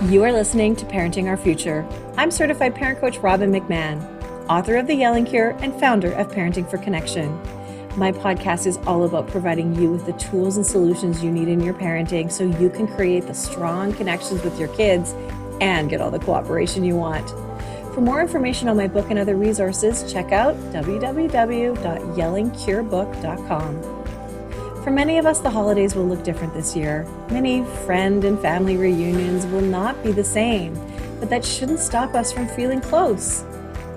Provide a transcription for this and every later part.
You are listening to Parenting Our Future. I'm certified parent coach Robbin McManne, author of The Yelling Cure and founder of Parenting for Connection. My podcast is all about providing you with the tools and solutions you need in your parenting so you can create the strong connections with your kids and get all the cooperation you want. For more information on my book and other resources, check out www.yellingcurebook.com. For many of us, the holidays will look different this year. Many friend and family reunions will not be the same, but that shouldn't stop us from feeling close.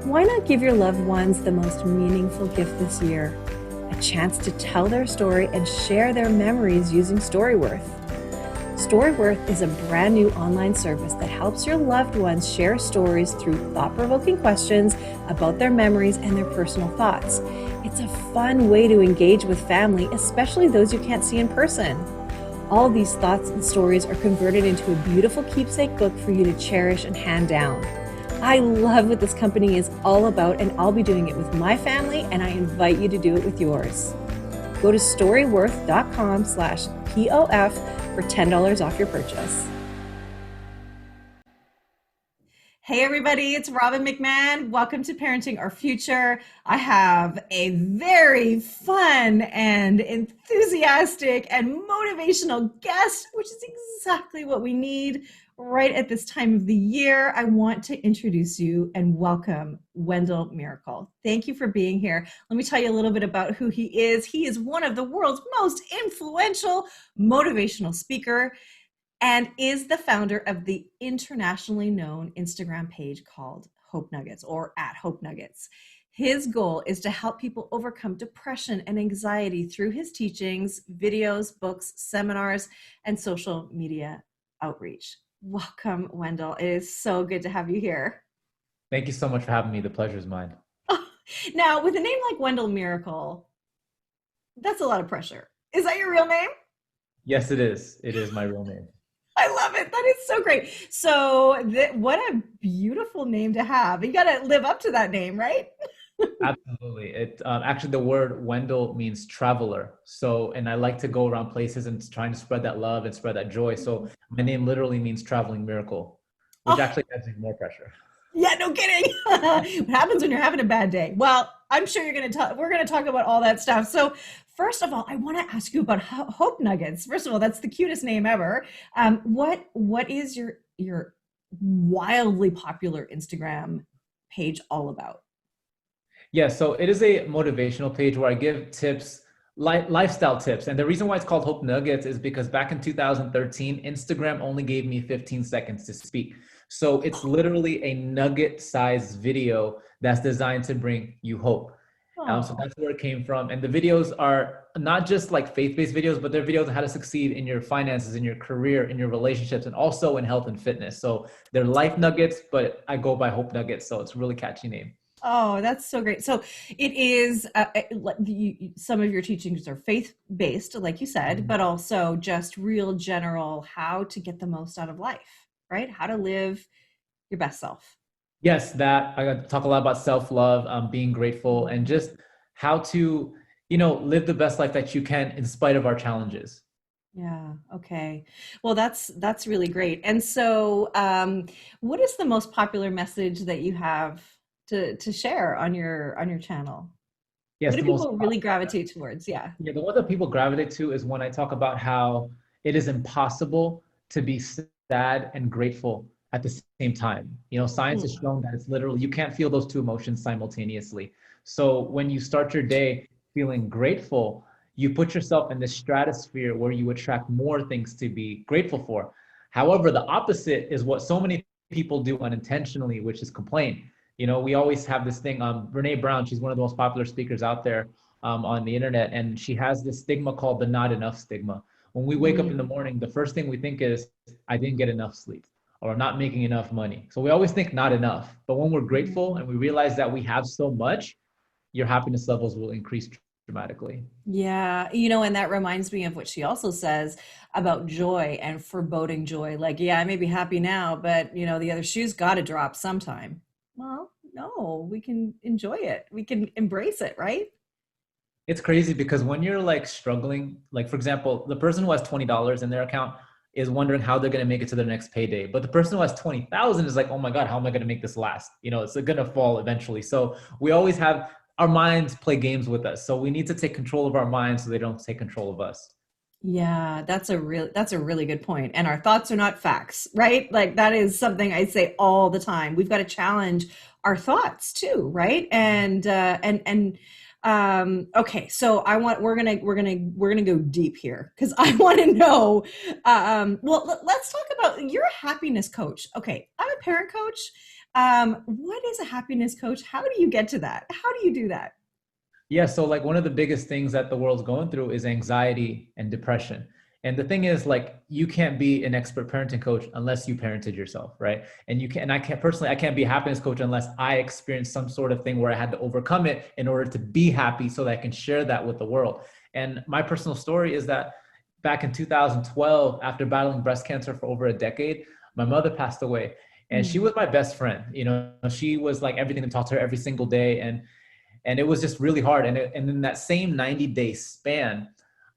Why not give your loved ones the most meaningful gift this year? A chance to tell their story and share their memories using Storyworth. Storyworth is a brand new online service that helps your loved ones share stories through thought-provoking questions about their memories and their personal thoughts. It's a fun way to engage with family, especially those you can't see in person. All these thoughts and stories are converted into a beautiful keepsake book for you to cherish and hand down. I love what this company is all about, and I'll be doing it with my family, and I invite you to do it with yours. Go to storyworth.com/POF for $10 off your purchase. Hey everybody, it's Robbin McManne. Welcome to Parenting Our Future. I have a very fun and enthusiastic and motivational guest, which is exactly what we need right at this time of the year. I want to introduce you and welcome Wendell Miracle. Thank you for being here. Let me tell you a little bit about who he is. He is one of the world's most influential motivational speaker and is the founder of the internationally known Instagram page called Hope Nuggets, or at Hope Nuggets. His goal is to help people overcome depression and anxiety through his teachings, videos, books, seminars, and social media outreach. Welcome, Wendell. It is so good to have you here. Thank you so much for having me. The pleasure is mine. Now, with a name like Wendell Miracle, that's a lot of pressure. Is that your real name? Yes, it is. It is my real name. I love it. That is so great. So what a beautiful name to have. You got to live up to that name, right? Absolutely. Actually, the word Wendell means traveler. So, and I like to go around places and trying to spread that love and spread that joy. So my name literally means traveling miracle, which actually adds even more pressure. Yeah, no kidding. What happens when you're having a bad day? Well, I'm sure we're going to talk about all that stuff. So first of all, I want to ask you about Hope Nuggets. First of all, that's the cutest name ever. What is your wildly popular Instagram page all about? Yeah, so it is a motivational page where I give tips, lifestyle tips. And the reason why it's called Hope Nuggets is because back in 2013, Instagram only gave me 15 seconds to speak. So it's literally a nugget-sized video that's designed to bring you hope. So that's where it came from. And the videos are not just like faith-based videos, but they're videos on how to succeed in your finances, in your career, in your relationships, and also in health and fitness. So they're life nuggets, but I go by Hope Nuggets. So it's a really catchy name. Oh, that's so great. So it is, some of your teachings are faith-based, like you said, but also just real general how to get the most out of life, right? How to live your best self. Yes, that I got to talk a lot about self-love, being grateful, and just how to, live the best life that you can in spite of our challenges. Yeah. Okay. Well, that's really great. And so, what is the most popular message that you have to share on your channel? Yes, What do the most people really gravitate towards? Yeah. Yeah, the one that people gravitate to is when I talk about how it is impossible to be sad and grateful at the same time. Science has shown that it's literally, you can't feel those two emotions simultaneously. So when you start your day feeling grateful, you put yourself in this stratosphere where you attract more things to be grateful for. However, the opposite is what so many people do unintentionally, which is complain. We always have this thing. Brene Brown, she's one of the most popular speakers out there on the internet, and she has this stigma called the not enough stigma. When we wake up in the morning, the first thing we think is, I didn't get enough sleep, or I'm not making enough money. So we always think not enough. But when we're grateful and we realize that we have so much, your happiness levels will increase dramatically. Yeah, and that reminds me of what she also says about joy and foreboding joy. Like, yeah, I may be happy now, but the other shoe's got to drop sometime. Well, no, we can enjoy it. We can embrace it, right? It's crazy because when you're like struggling, like for example, the person who has $20 in their account, is wondering how they're going to make it to their next payday. But the person who has 20,000 is like, oh my God, how am I going to make this last? It's going to fall eventually. So we always have our minds play games with us. So we need to take control of our minds so they don't take control of us. Yeah, that's a really good point. And our thoughts are not facts, right? Like that is something I say all the time. We've got to challenge our thoughts too, right? And okay, so we're gonna go deep here because I want to know. Well, let's talk about you're a happiness coach. Okay, I'm a parent coach. What is a happiness coach? How do you get to that? How do you do that? Yeah, so like one of the biggest things that the world's going through is anxiety and depression. And the thing is, like, you can't be an expert parenting coach unless you parented yourself, right? And I can't personally, I can't be a happiness coach unless I experienced some sort of thing where I had to overcome it in order to be happy so that I can share that with the world. And my personal story is that back in 2012, after battling breast cancer for over a decade, my mother passed away. And she was my best friend. She was like everything to talk to her every single day. And it was just really hard. And in that same 90-day span,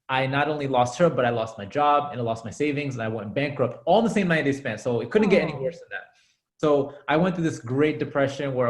I not only lost her, but I lost my job and I lost my savings and I went bankrupt all in the same 90-day span. So it couldn't get any Oh. worse than that. So I went through this great depression where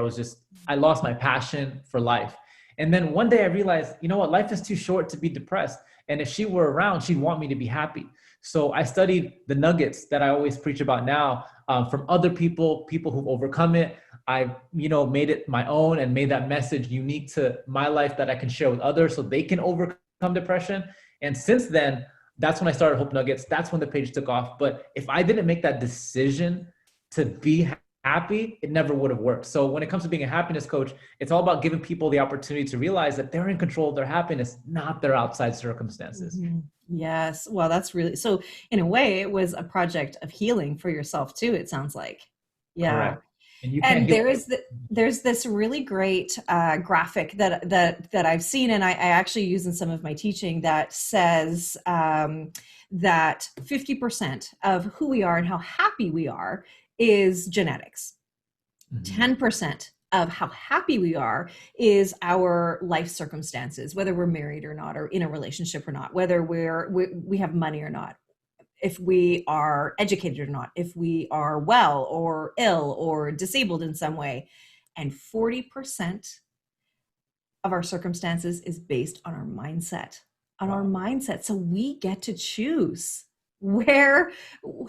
I lost my passion for life. And then one day I realized, you know what, life is too short to be depressed. And if she were around, she'd want me to be happy. So I studied the nuggets that I always preach about now from other people who've overcome it. I, made it my own and made that message unique to my life that I can share with others so they can overcome depression. And since then, that's when I started Hope Nuggets. That's when the page took off. But if I didn't make that decision to be happy, it never would have worked. So when it comes to being a happiness coach, it's all about giving people the opportunity to realize that they're in control of their happiness, not their outside circumstances. Mhm. Yes. Well, that's really so in a way it was a project of healing for yourself too, it sounds like. Yeah. Correct. And you can't And heal. there's this really great graphic that I've seen, and I actually use in some of my teaching that says that 50% of who we are and how happy we are is genetics. Mhm. 10% of how happy we are is our life circumstances, whether we're married or not, or in a relationship or not, whether we have money or not, if we are educated or not, if we are well or ill or disabled in some way. And 40% of our circumstances is based on our mindset, Wow. So we get to choose where,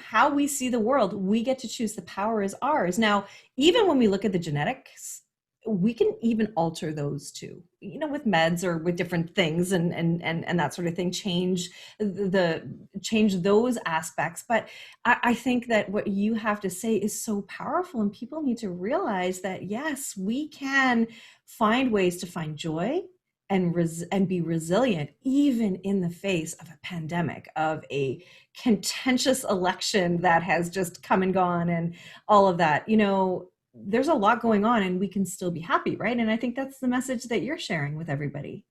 how we see the world. We get to choose. The power is ours. Now, even when we look at the genetics, we can even alter those too, with meds or with different things and that sort of thing, change those aspects. But I think that what you have to say is so powerful, and people need to realize that yes, we can find ways to find joy and be resilient even in the face of a pandemic, of a contentious election that has just come and gone, and all of that. There's a lot going on and we can still be happy, right? And I think that's the message that you're sharing with everybody.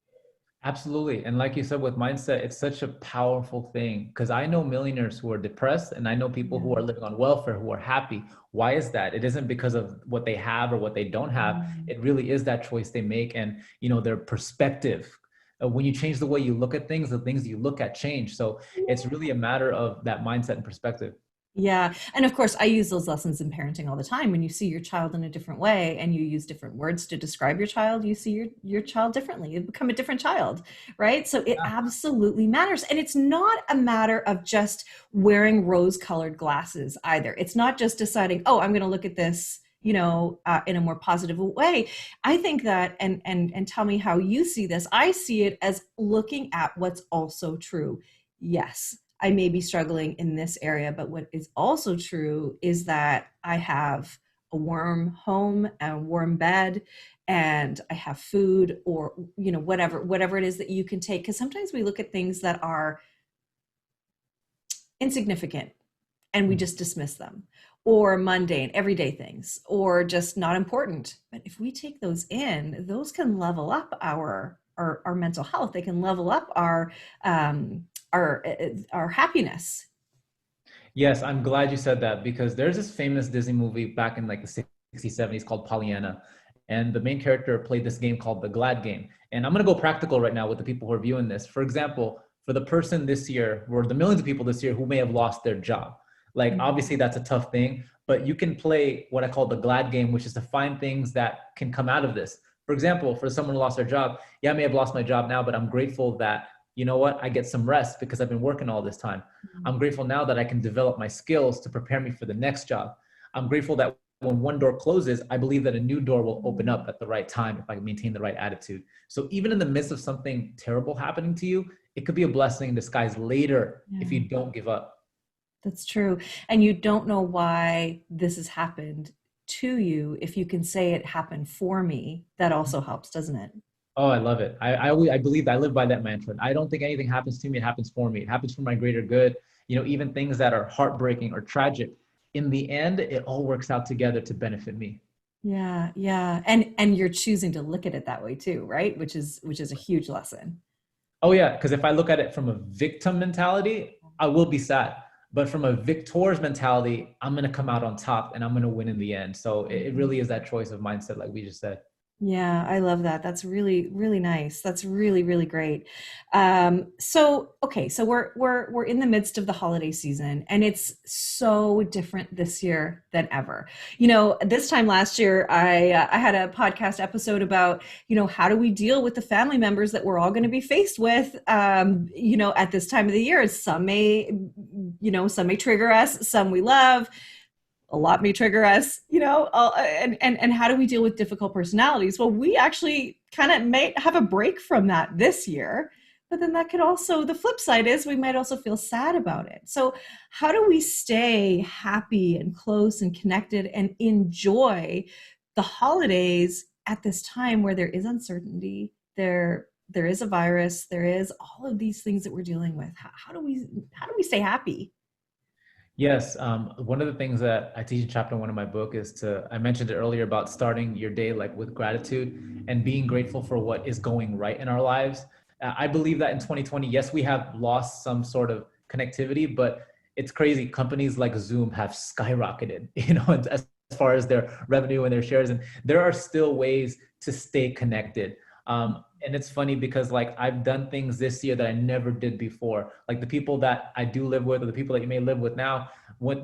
Absolutely. And like you said, with mindset, it's such a powerful thing because I know millionaires who are depressed and I know people who are Yeah. living on welfare who are happy. Why is that? It isn't because of what they have or what they don't have. Mm. It really is that choice they make and, their perspective. When you change the way you look at things, the things you look at change. So it's really a matter of that mindset and perspective. Yeah. And of course, I use those lessons in parenting all the time. When you see your child in a different way and you use different words to describe your child, you see your child differently. You become a different child, right? So it absolutely matters. And it's not a matter of just wearing rose-colored glasses either. It's not just deciding, oh, I'm going to look at this, in a more positive way. I think that, and tell me how you see this. I see it as looking at what's also true. Yes, I may be struggling in this area, but what is also true is that I have a warm home and a warm bed, and I have food, or whatever it is that you can take. Because sometimes we look at things that are insignificant and we just dismiss them, or mundane, everyday things, or just not important. But if we take those in, those can level up our mental health. They can level up our happiness. Yes, I'm glad you said that because there's this famous Disney movie back in like the 60s, 70s called Pollyanna. And the main character played this game called the Glad Game. And I'm going to go practical right now with the people who are viewing this. For example, for the person this year, or the millions of people this year who may have lost their job. Like, obviously, that's a tough thing, but you can play what I call the glad game, which is to find things that can come out of this. For example, for someone who lost their job, yeah, I may have lost my job now, but I'm grateful that, you know what, I get some rest because I've been working all this time. I'm grateful now that I can develop my skills to prepare me for the next job. I'm grateful that when one door closes, I believe that a new door will open up at the right time if I maintain the right attitude. So even in the midst of something terrible happening to you, it could be a blessing in disguise later if you don't give up. That's true. And you don't know why this has happened to you. If you can say it happened for me, that also helps, doesn't it? Oh, I love it. I believe I live by that mantra. I don't think anything happens to me. It happens for me. It happens for my greater good. You know, even things that are heartbreaking or tragic, in the end, it all works out together to benefit me. Yeah, yeah. And you're choosing to look at it that way too, right? Which is a huge lesson. Oh yeah, because if I look at it from a victim mentality, I will be sad. But from a victor's mentality, I'm gonna come out on top and I'm gonna win in the end. So it really is that choice of mindset, like we just said. Yeah, I love that. That's really, really nice. That's really, really great. Okay, so we're in the midst of the holiday season, and it's so different this year than ever. You know, this time last year, I had a podcast episode about, you know, how do we deal with the family members that we're all going to be faced with, you know, at this time of the year. Some may, you know, some may trigger us, some we love, a lot may trigger us, you know, and how do we deal with difficult personalities? Well, we actually kind of might have a break from that this year, but then that could also, the flip side is we might also feel sad about it. So how do we stay happy and close and connected and enjoy the holidays at this time where there is uncertainty, there is a virus, there is all of these things that we're dealing with? How do we stay happy? Yes, one of the things that I teach in chapter one of my book is I mentioned it earlier about starting your day like with gratitude and being grateful for what is going right in our lives. I believe that in 2020, yes, we have lost some sort of connectivity, but it's crazy. Companies like Zoom have skyrocketed, you know, as far as their revenue and their shares, and there are still ways to stay connected. And it's funny because like I've done things this year that I never did before. Like the people that I do live with or the people that you may live with now,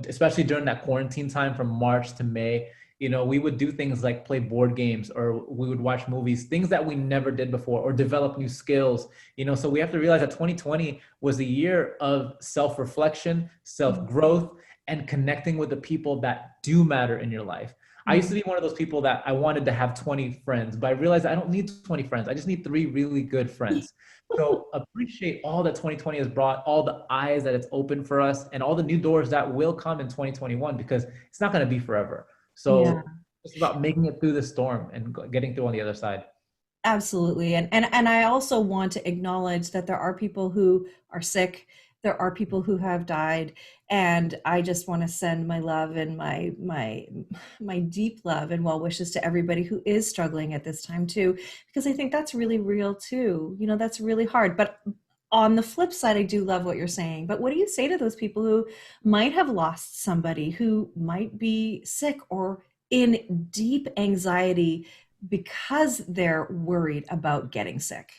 especially during that quarantine time from March to May, you know, we would do things like play board games or we would watch movies, things that we never did before, or develop new skills, you know. So we have to realize that 2020 was a year of self-reflection, self-growth, and connecting with the people that do matter in your life. I used to be one of those people that I wanted to have 20 friends, but I realized I don't need 20 friends. I just need three really good friends. So appreciate all that 2020 has brought, all the eyes that it's opened for us, and all the new doors that will come in 2021 because it's not going to be forever. Yeah. So it's about making it through the storm and getting through on the other side. Absolutely. And I also want to acknowledge that there are people who are sick. There are people who have died. And I just want to send my love and my deep love and well wishes to everybody who is struggling at this time too, because I think that's really real too. You know, that's really hard. But on the flip side, I do love what you're saying. But what do you say to those people who might have lost somebody, who might be sick or in deep anxiety because they're worried about getting sick?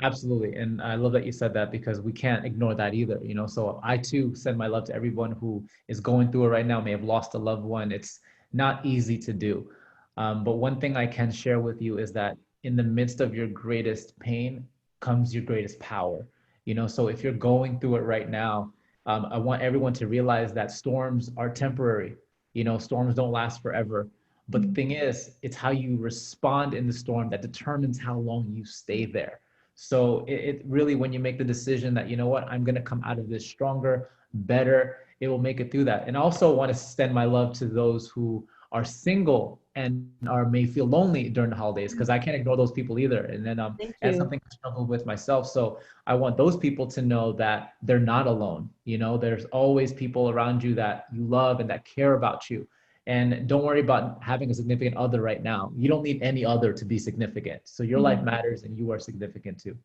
Absolutely. And I love that you said that because we can't ignore that either, you know. So I too send my love to everyone who is going through it right now, may have lost a loved one. It's not easy to do. But one thing I can share with you is that in the midst of your greatest pain comes your greatest power. You know, so if you're going through it right now, I want everyone to realize that storms are temporary. You know, storms don't last forever. But the thing is, it's how you respond in the storm that determines how long you stay there. So it really, when you make the decision that, you know what, I'm going to come out of this stronger, better, it will make it through that. And also want to extend my love to those who are single and are may feel lonely during the holidays, because I can't ignore those people either. And then Thank that's you. something I struggled with myself. So I want those people to know that they're not alone. You know, there's always people around you that you love and that care about you. And don't worry about having a significant other right now. You don't need any other to be significant. So your life Mhm. matters and you are significant too.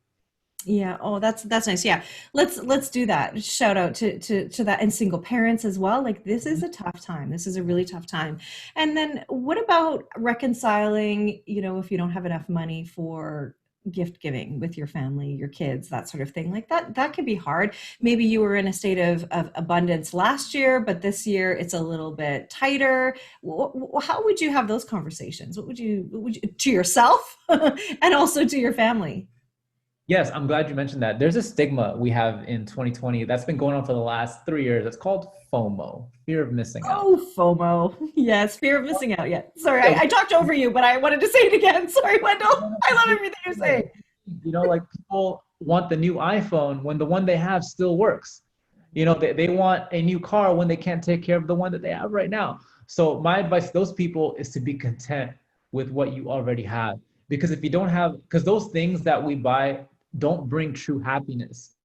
Yeah. Oh, that's nice. Yeah. Let's do that. Shout out to that, and single parents as well. Like, this is a tough time. This is a really tough time. And then what about reconciling, you know, if you don't have enough money for gift giving with your family, your kids, that sort of thing. Like that can be hard. Maybe you were in a state of abundance last year, but this year it's a little bit tighter. How would you have those conversations? What would you to yourself and also to your family? Yes, I'm glad you mentioned that. There's a stigma we have in 2020 that's been going on for the last 3 years. It's called FOMO, fear of missing out. Oh, FOMO. Yes, fear of missing out. Yeah. Sorry, Yeah, I talked over you, but I wanted to say it again. Sorry, Wendell. I love everything you're saying. like people want the new iPhone when the one they have still works. They want a new car when they can't take care of the one that they have right now. So my advice to those people is to be content with what you already have. Because if you don't have, because those things that we buy don't bring true happiness.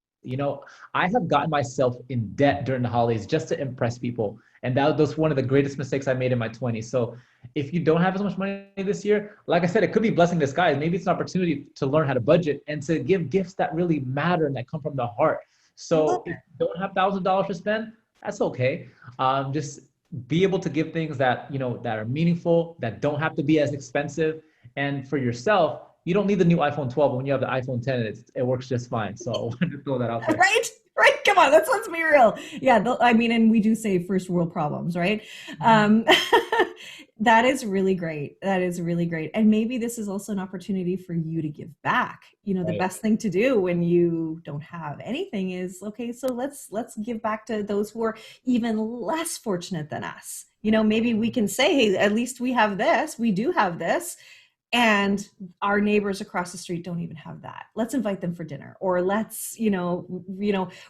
I have gotten myself in debt during the holidays just to impress people. And that was one of the greatest mistakes I made in my 20s. So if you don't have as much money this year, like I said, it could be blessing in disguise. Maybe it's an opportunity to learn how to budget and to give gifts that really matter and that come from the heart. Love So if you don't have $1,000 to spend, that's okay. Just be able to give things that are meaningful, that don't have to be as expensive. And for yourself, you don't need the new iPhone 12 when you have the iPhone 10. It works just fine. So I wanted to throw that out there. Right? Right? Come on, let's be real. Yeah, I mean, and we do say first world problems, right? Mhm. Um, that is really great. That is really great. And maybe this is also an opportunity for you to give back. The Right. best thing to do when you don't have anything is, okay, so let's give back to those who are even less fortunate than us. Maybe we can say, hey, at least we have this. We do have this, and our neighbors across the street don't even have that. Let's invite them for dinner, or let's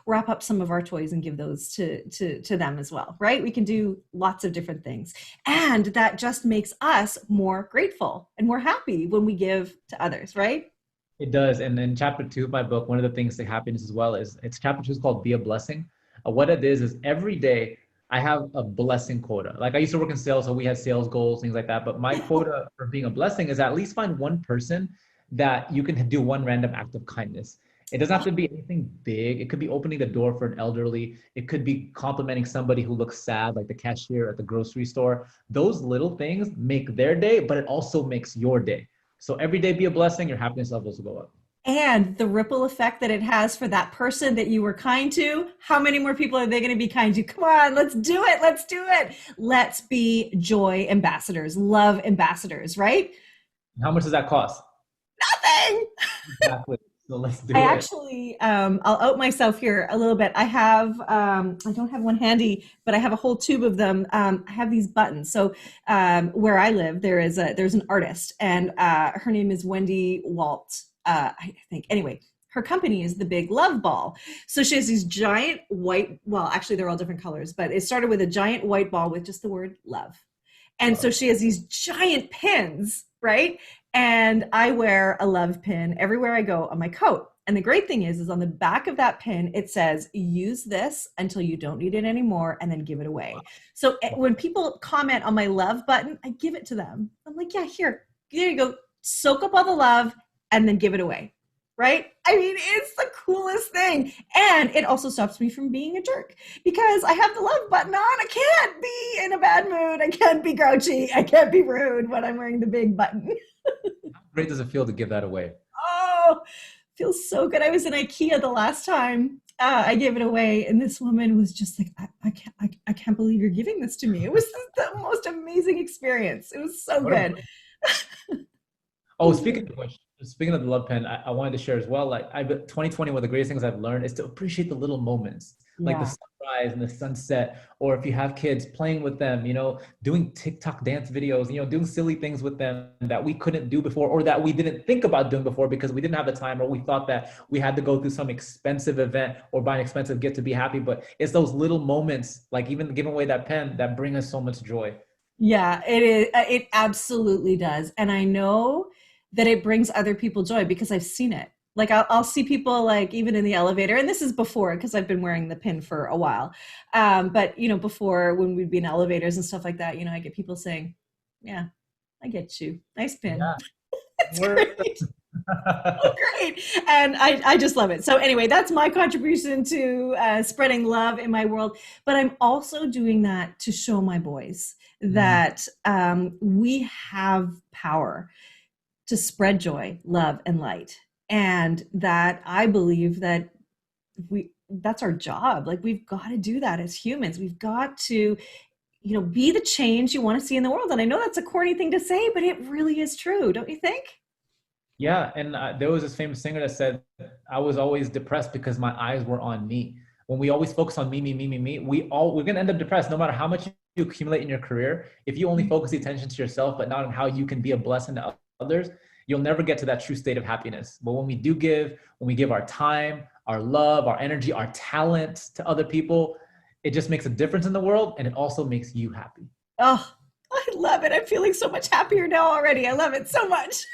wrap up some of our toys and give those to them as well, right? We can do lots of different things, and that just makes us more grateful and more happy when we give to others, right? It does. And in chapter 2 of my book, one of the things to happiness as well is it's chapter 2 is called Be a Blessing. What it is every day I have a blessing quota. Like I used to work in sales, so we had sales goals, things like that. But my quota for being a blessing is at least find one person that you can do one random act of kindness. It doesn't have to be anything big. It could be opening the door for an elderly. It could be complimenting somebody who looks sad, like the cashier at the grocery store. Those little things make their day, but it also makes your day. So every day be a blessing, your happiness levels will go up. And the ripple effect that it has for that person that you were kind to, how many more people are they going to be kind to? Come on, let's do it. Let's do it. Let's be joy ambassadors, love ambassadors, right? How much does that cost? Nothing. Exactly. So let's I do it. actually, I'll out myself here a little bit. I don't have one handy, but I have a whole tube of them. I have these buttons. So where I live, there's an artist, and her name is Wendy Walt. I think. Anyway, her company is the Big Love Ball. So she has these giant white. Well, actually, they're all different colors, but it started with a giant white ball with just the word love. And so Love. she has these giant pins, right? And I wear a love pin everywhere I go on my coat. And the great thing is on the back of that pin, it says, use this until you don't need it anymore and then give it away. So when people comment on my love button, I give it to them. I'm like, yeah, here you go. Soak up all the love and then give it away. Right? I mean, it's the coolest thing. And it also stops me from being a jerk because I have the love button on. I can't be in a bad mood. I can't be grouchy. I can't be rude when I'm wearing the big button. How great does it feel to give that away? Oh, feels so good. I was in IKEA the last time. I gave it away, and this woman was just like, I can't believe you're giving this to me. It was the most amazing experience. It was so What a good. It Oh, was really speaking of good. which, speaking of the love pen, I wanted to share as well. Like 2020, one of the greatest things I've learned is to appreciate the little moments, like the Yeah. sunrise and the sunset, or if you have kids, playing with them, doing TikTok dance videos, doing silly things with them that we couldn't do before, or that we didn't think about doing before because we didn't have the time, or we thought that we had to go through some expensive event or buy an expensive gift to be happy. But it's those little moments, like even giving away that pen, that bring us so much joy. Yeah, it is. It absolutely does. And I know that it brings other people joy because I've seen it. Like I'll see people like even in the elevator, and this is before because I've been wearing the pin for a while. But before when we'd be in elevators and stuff like that, I get people saying, "Yeah, I get you. Nice pin." Yeah. It's Word. great. Oh, great. And I just love it. So, anyway, that's my contribution to spreading love in my world. But I'm also doing that to show my boys Mm, that we have power. to spread joy, love, and light. And that I believe that that's our job. Like we've got to do that as humans. We've got to, be the change you want to see in the world. And I know that's a corny thing to say, but it really is true, don't you think? Yeah, and there was this famous singer that said, "I was always depressed because my eyes were on me." When we always focus on me, me, me, me, me, we're gonna end up depressed, no matter how much you accumulate in your career. If you only focus the attention to yourself, but not on how you can be a blessing to others, you'll never get to that true state of happiness. But when we do give, when we give our time, our love, our energy, our talent to other people, it just makes a difference in the world, and it also makes you happy. Oh, I love it. I'm feeling so much happier now already. I love it so much.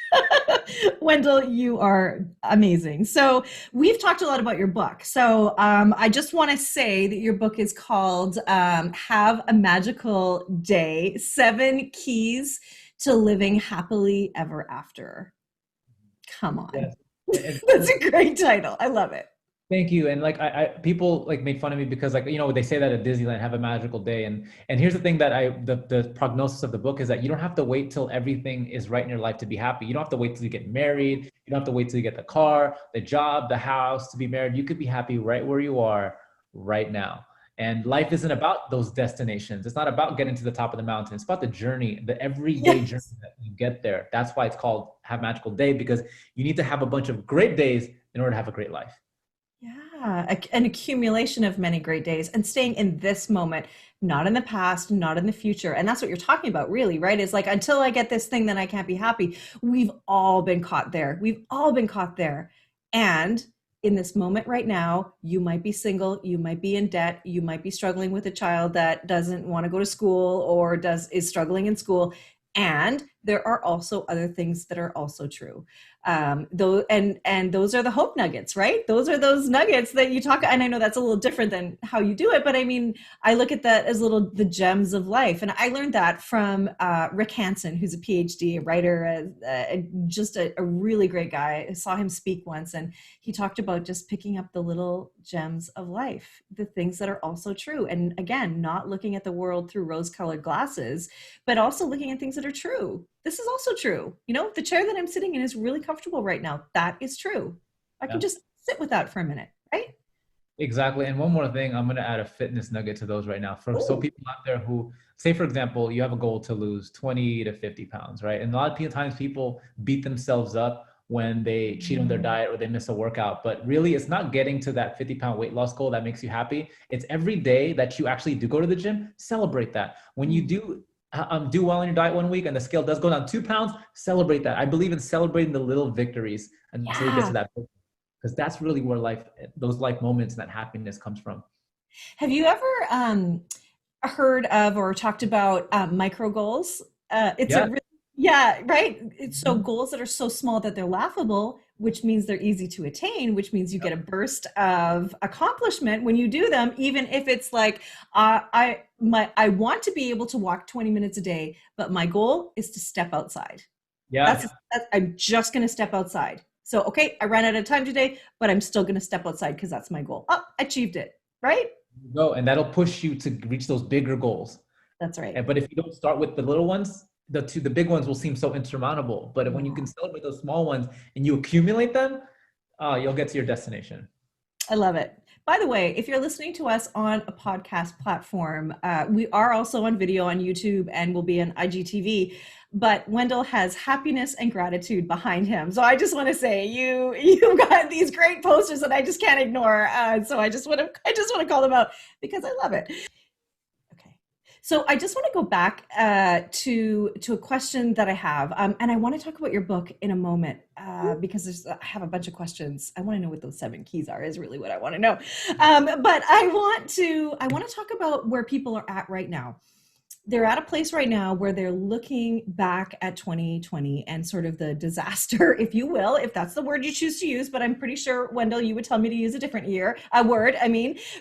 Wendell, you are amazing. So, we've talked a lot about your book. So, I just want to say that your book is called Have a Magical Day, 7 Keys to Living Happily Ever After. Come on. Yes. That's a great title. I love it. Thank you. And like I people like made fun of me because like they say that at Disneyland, have a magical day. And here's the thing that the prognosis of the book is that you don't have to wait till everything is right in your life to be happy. You don't have to wait till you get married. You don't have to wait till you get the car, the job, the house to be married. You could be happy right where you are right now. And life isn't about those destinations. It's not about getting to the top of the mountain. It's about the journey, the everyday journey Yes. that you get there. That's why it's called Have Magical Day, because you need to have a bunch of great days in order to have a great life. Yeah, an accumulation of many great days and staying in this moment, not in the past, not in the future. And that's what you're talking about, really, right? Is like until I get this thing, then I can't be happy. We've all been caught there. We've all been caught there. And in this moment right now, you might be single, you might be in debt, you might be struggling with a child that doesn't want to go to school or is struggling in school. And there are also other things that are also true, though, and those are the hope nuggets, right? Those are those nuggets that you talk. And I know that's a little different than how you do it, but I mean, I look at that as the gems of life. And I learned that from Rick Hansen, who's a PhD, a writer, just a really great guy. I saw him speak once, and he talked about just picking up the little gems of life, the things that are also true. And again, not looking at the world through rose-colored glasses, but also looking at things that are true. This is also true. The chair that I'm sitting in is really comfortable right now. That is true. I can Yeah. just sit with that for a minute, right? Exactly. And one more thing, I'm going to add a fitness nugget to those right now. So Oh, people out there who say, for example, you have a goal to lose 20 to 50 pounds, right? And a lot of times people beat themselves up when they cheat on their diet or they miss a workout. But really, it's not getting to that 50-pound weight loss goal that makes you happy. It's every day that you actually do go to the gym, celebrate that. When you do well on your diet one week and the scale does go down 2 pounds, celebrate that. I believe in celebrating the little victories until you get to yeah. that, because that's really where those life moments and that happiness comes from. Have you ever heard of or talked about micro goals? It's a Yeah. really, yeah, right. It's so Mhm. goals that are so small that they're laughable, which means they're easy to attain, which means you get a burst of accomplishment when you do them, even if it's like I want to be able to walk 20 minutes a day, but my goal is to step outside. Yeah. That's I'm just going to step outside. So okay, I ran out of time today, but I'm still going to step outside because that's my goal. Oh, I achieved it, right? Go, and that'll push you to reach those bigger goals. That's right. But if you don't start with the little ones, the big ones will seem so insurmountable. But when you can celebrate those small ones and you accumulate them, you'll get to your destination. I love it. By the way, if you're listening to us on a podcast platform, we are also on video on YouTube and will be on IGTV. But Wendell has happiness and gratitude behind him. So I just want to say you've got these great posters that I just can't ignore. So I just want to call them out because I love it. Okay. So I just want to go back to a question that I have, and I want to talk about your book in a moment because I have a bunch of questions. I want to know what those 7 keys are. Is really what I want to know. But I want to talk about where people are at right now. They're at a place right now where they're looking back at 2020 and sort of the disaster, if you will, if that's the word you choose to use. But I'm pretty sure, Wendell, you would tell me to use a different word,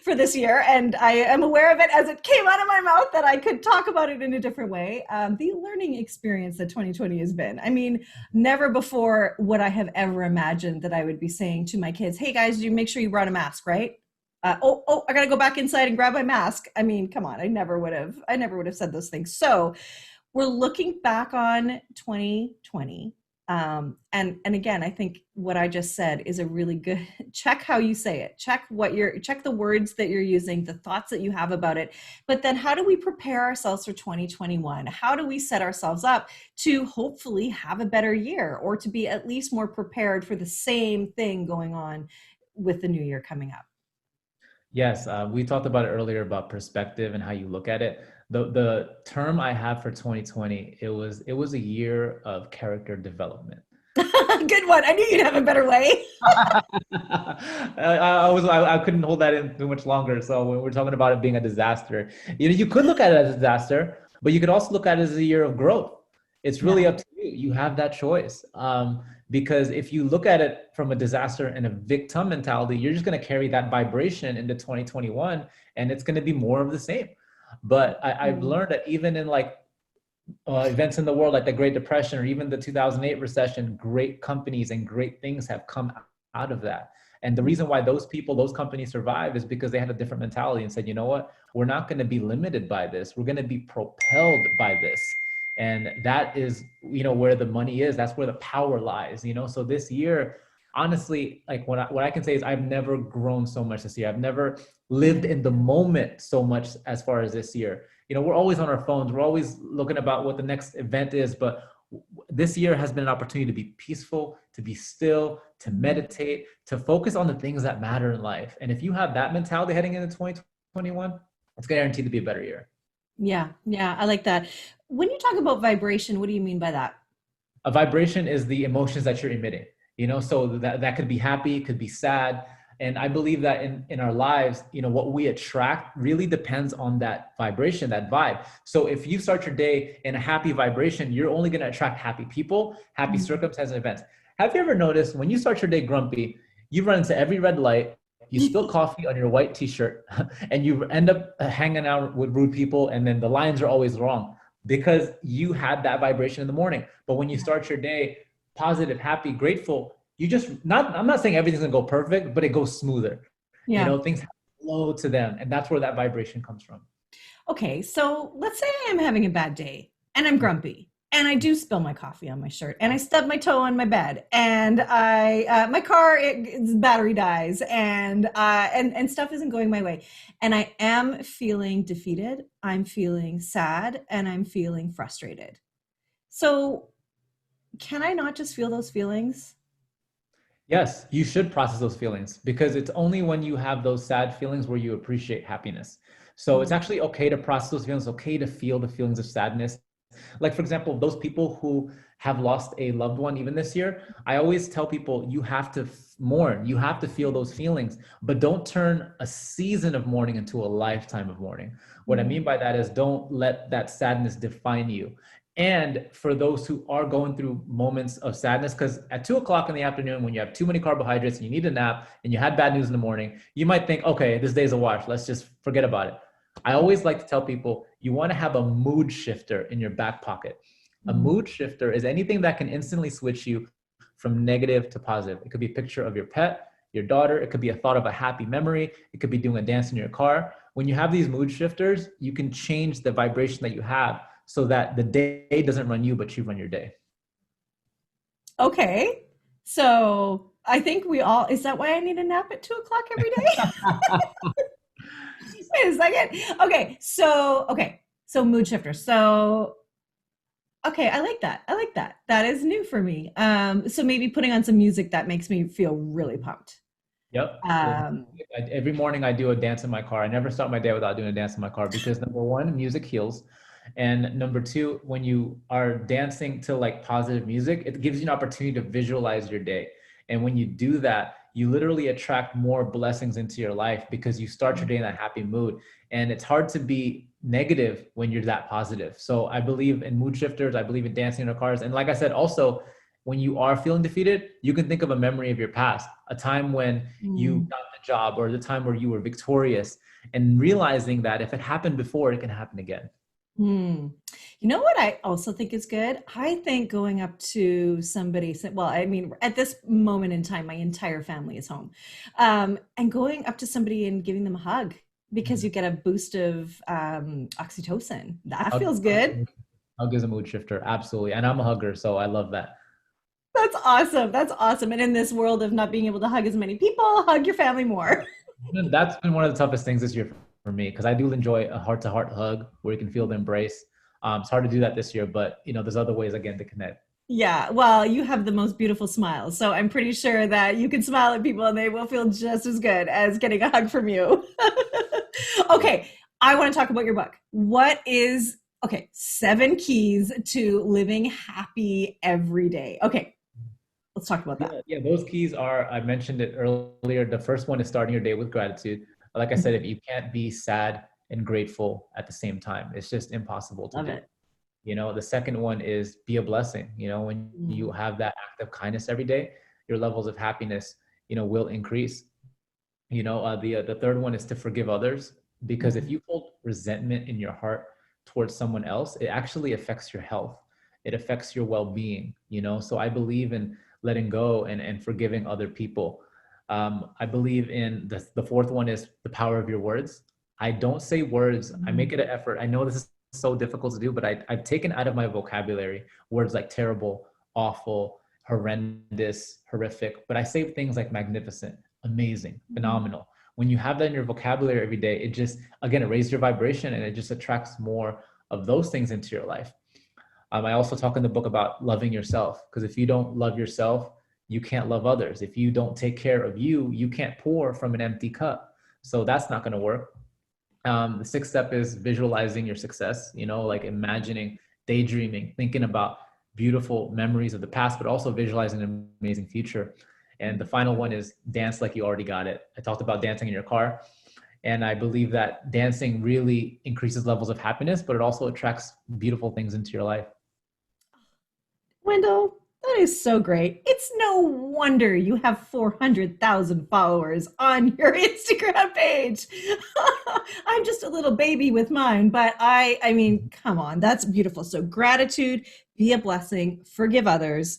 for this year. And I am aware of it as it came out of my mouth that I could talk about it in a different way. The learning experience that 2020 has been. I mean, never before would I have ever imagined that I would be saying to my kids, hey guys, you make sure you brought a mask, right? I gotta go back inside and grab my mask. I mean, come on, I never would have said those things. So we're looking back on 2020. And again, I think what I just said is a really good check how you say it, check the words that you're using, the thoughts that you have about it. But then how do we prepare ourselves for 2021? How do we set ourselves up to hopefully have a better year, or to be at least more prepared for the same thing going on with the new year coming up? Yes, we talked about it earlier about perspective and how you look at it. The term I have for 2020, it was a year of character development. Good one. I knew you'd have a better way. I couldn't hold that in too much longer. So when we're talking about it being a disaster, you could look at it as a disaster, but you could also look at it as a year of growth. It's really Yeah. up to you. You have that choice. Because if you look at it from a disaster and a victim mentality, you're just going to carry that vibration into 2021, and it's going to be more of the same. But I've Mm. learned that even in like events in the world like the Great Depression or even the 2008 recession, great companies and great things have come out of that. And the reason why those people, those companies survive is because they had a different mentality and said, you know what, we're not going to be limited by this. We're going to be propelled by this. And that is, where the money is. That's where the power lies. So this year, honestly, like what I can say is I've never grown so much this year. I've never lived in the moment so much as far as this year. We're always on our phones. We're always looking about what the next event is. But this year has been an opportunity to be peaceful, to be still, to meditate, to focus on the things that matter in life. And if you have that mentality heading into 2021, it's guaranteed to be a better year. Yeah, yeah, I like that. When you talk about vibration, what do you mean by that? A vibration is the emotions that you're emitting. So that could be happy, could be sad. And I believe that in our lives, what we attract really depends on that vibration, that vibe. So if you start your day in a happy vibration, you're only going to attract happy people, happy circumstances and events. Have you ever noticed when you start your day grumpy, you run into every red light, you spill coffee on your white t-shirt, and you end up hanging out with rude people, and then the lines are always wrong because you had that vibration in the morning. But when you start your day positive, happy, grateful, you just not, I'm not saying everything's gonna go perfect, but it goes smoother. Yeah. Things flow to them. And that's where that vibration comes from. Okay, so let's say I'm having a bad day and I'm grumpy and I do spill my coffee on my shirt and I stub my toe on my bed and my car its battery dies and stuff isn't going my way and I am feeling defeated, I'm feeling sad, and I'm feeling frustrated. So can I not just feel those feelings? Yes, you should process those feelings because it's only when you have those sad feelings where you appreciate happiness. So it's Mm. actually okay to process those feelings, okay to feel the feelings of sadness. Like, for example, those people who have lost a loved one even this year, I always tell people you have to mourn, you have to feel those feelings, but don't turn a season of mourning into a lifetime of mourning. What I mean by that is don't let that sadness define you. And for those who are going through moments of sadness, because at 2 o'clock in the afternoon, when you have too many carbohydrates and you need a nap and you had bad news in the morning, you might think, okay, this day's a wash. Let's just forget about it. I always like to tell people you want to have a mood shifter in your back pocket. A Mm. mood shifter is anything that can instantly switch you from negative to positive. It could be a picture of your pet, your daughter. It could be a thought of a happy memory. It could be doing a dance in your car. When you have these mood shifters, you can change the vibration that you have so that the day doesn't run you, but you run your day. Okay, so I think we all, is that why I need a nap at 2 o'clock every day? Wait a second. Okay, so mood shifter. So okay, I like that. I like that. That is new for me. So maybe putting on some music that makes me feel really pumped. Yep. Um, Every morning I do a dance in my car. I never start my day without doing a dance in my car because number one, music heals. And number two, when you are dancing to like positive music, it gives you an opportunity to visualize your day. And when you do that, you literally attract more blessings into your life because you start your day in that happy mood. And it's hard to be negative when you're that positive. So I believe in mood shifters. I believe in dancing in our cars. And like I said, also, when you are feeling defeated, you can think of a memory of your past, a time when you mm, got the job or the time where you were victorious, and realizing that if it happened before, it can happen again. mm. You know what I also think is good? I think going up to somebody, well, I mean, at this moment in time, my entire family is home, and going up to somebody and giving them a hug because you get a boost of oxytocin. That Hug, feels hug, good. hug is a mood shifter, absolutely. And I'm a hugger, so I love that. That's awesome. That's awesome. And in this world of not being able to hug as many people, hug your family more. And that's been one of the toughest things this year for me because I do enjoy a heart-to-heart hug where you can feel the embrace. It's hard to do that this year, but there's other ways again to connect. Yeah, well, you have the most beautiful smile. So I'm pretty sure that you can smile at people and they will feel just as good as getting a hug from you. Okay, I want to talk about your book. Okay, 7 keys to living happy every day. Okay, let's talk about that. Yeah, those keys are, I mentioned it earlier. The first one is starting your day with gratitude. Like I said, if you can't be sad and grateful at the same time, it's just impossible to Love do. it. The second one is be a blessing. When you Mm. have that act of kindness every day, your levels of happiness, will increase. The third one is to forgive others because if Mhm. you hold resentment in your heart towards someone else, it actually affects your health. It affects your well-being. So I believe in letting go and forgiving other people. I believe in the fourth one is the power of your words. I don't say words. I make it an effort. I know this is so difficult to do, but I've taken out of my vocabulary words like terrible, awful, horrendous, horrific, but I say things like magnificent, amazing, phenomenal. When you have that in your vocabulary every day, it just, again, it raises your vibration and it just attracts more of those things into your life. I also talk in the book about loving yourself, because if you don't love yourself, you can't love others. If you don't take care of you, you can't pour from an empty cup. So that's not going to work. The sixth step is visualizing your success, like imagining, daydreaming, thinking about beautiful memories of the past, but also visualizing an amazing future. And the final one is dance like you already got it. I talked about dancing in your car. And I believe that dancing really increases levels of happiness, but it also attracts beautiful things into your life. Wendell, that is so great. It's no wonder you have 400,000 followers on your Instagram page. I'm just a little baby with mine, but I mean, come on, that's beautiful. So gratitude, be a blessing, forgive others,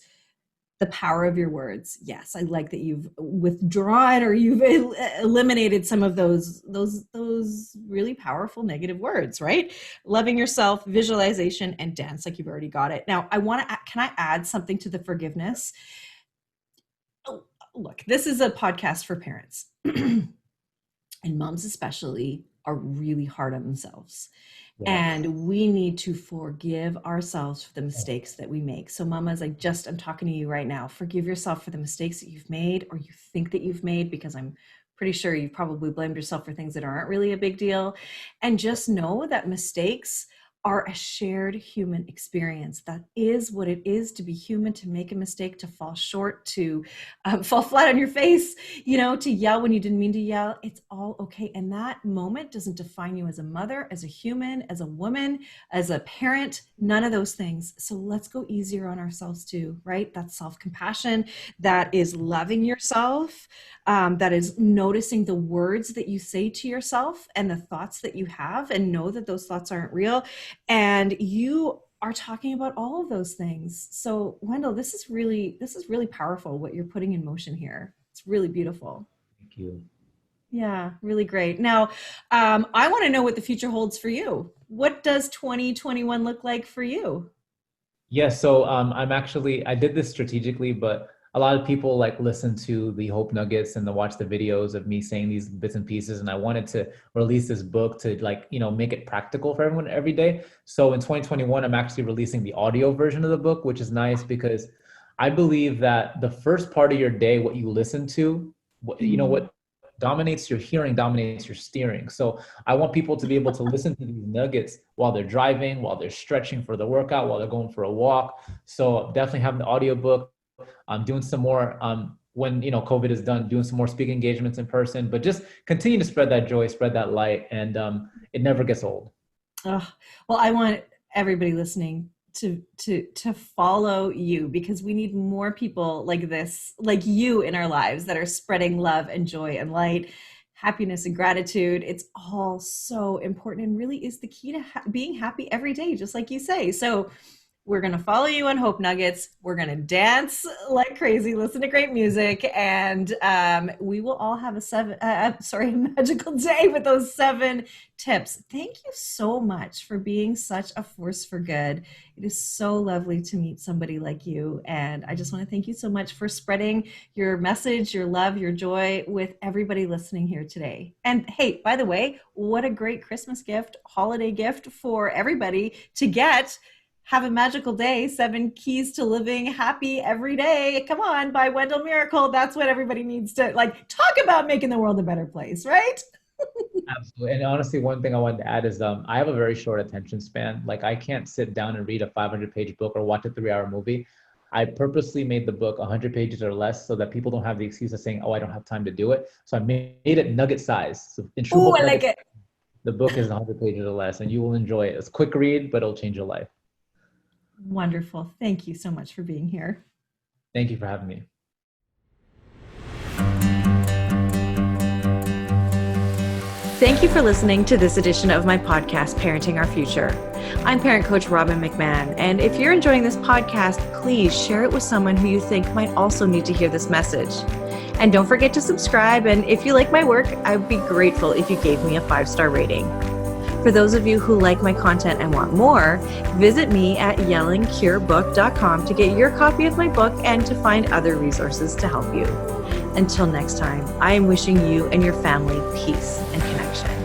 the power of your words. Yes, I like that you've withdrawn or you've eliminated some of those really powerful negative words, right? Loving yourself, visualization, and dance like you've already got it. Now, can I add something to the forgiveness? Oh, look, this is a podcast for parents. And moms especially are really hard on themselves. Yes. And we need to forgive ourselves for the mistakes that we make. So mamas, I'm talking to you right now. Forgive yourself for the mistakes that you've made or you think that you've made, because I'm pretty sure you've probably blamed yourself for things that aren't really a big deal. And just know that mistakes are a shared human experience. That is what it is to be human, to make a mistake, to fall short, to fall flat on your face, to yell when you didn't mean to yell. It's all okay. And that moment doesn't define you as a mother, as a human, as a woman, as a parent, none of those things. So let's go easier on ourselves too, right? That's self-compassion. That is loving yourself. That is noticing the words that you say to yourself and the thoughts that you have, and know that those thoughts aren't real. And you are talking about all of those things. So Wendell, this is really powerful what you're putting in motion here. It's really beautiful. Thank you. Yeah, really great. Now, I want to know what the future holds for you. What does 2021 look like for you? Yeah, so I did this strategically, but a lot of people like listen to the Hope Nuggets and watch the videos of me saying these bits and pieces. And I wanted to release this book to make it practical for everyone every day. So in 2021, I'm actually releasing the audio version of the book, which is nice because I believe that the first part of your day, what you listen to, Mm. what dominates your hearing dominates your steering. So I want people to be able to listen to these nuggets while they're driving, while they're stretching for the workout, while they're going for a walk. So definitely having the audiobook. I'm doing some more when COVID is done, doing some more speaking engagements in person, but just continue to spread that joy, spread that light, and it never gets old. Oh, well, I want everybody listening to follow you, because we need more people like this, like you, in our lives that are spreading love and joy and light, happiness and gratitude. It's all so important and really is the key to being happy every day, just like you say. So We're going to follow you on Hope Nuggets. We're going to dance like crazy, listen to great music, and we will all have a magical day with those 7 tips. Thank you so much for being such a force for good. It is so lovely to meet somebody like you, and I just want to thank you so much for spreading your message, your love, your joy with everybody listening here today. And hey, by the way, what a great Christmas gift, holiday gift for everybody to get. Have a Magical Day, 7 Keys to Living Happy Every Day. Come on, by Wendell Miracle. That's what everybody needs to talk about, making the world a better place, right? Absolutely. And honestly, one thing I wanted to add is I have a very short attention span. Like I can't sit down and read a 500-page book or watch a 3-hour movie. I purposely made the book 100 pages or less so that people don't have the excuse of saying, oh, I don't have time to do it. So I made it nugget size. So in true book I like it. The book is 100 pages or less, and you will enjoy it. It's a quick read, but it'll change your life. Wonderful. Thank you so much for being here. Thank you for having me. Thank you for listening to this edition of my podcast, Parenting Our Future. I'm parent coach Robbin McManne, and if you're enjoying this podcast, please share it with someone who you think might also need to hear this message. And don't forget to subscribe, and if you like my work, I would be grateful if you gave me a 5-star rating. For those of you who like my content and want more, visit me at yellingcurebook.com to get your copy of my book and to find other resources to help you. Until next time, I am wishing you and your family peace and connection.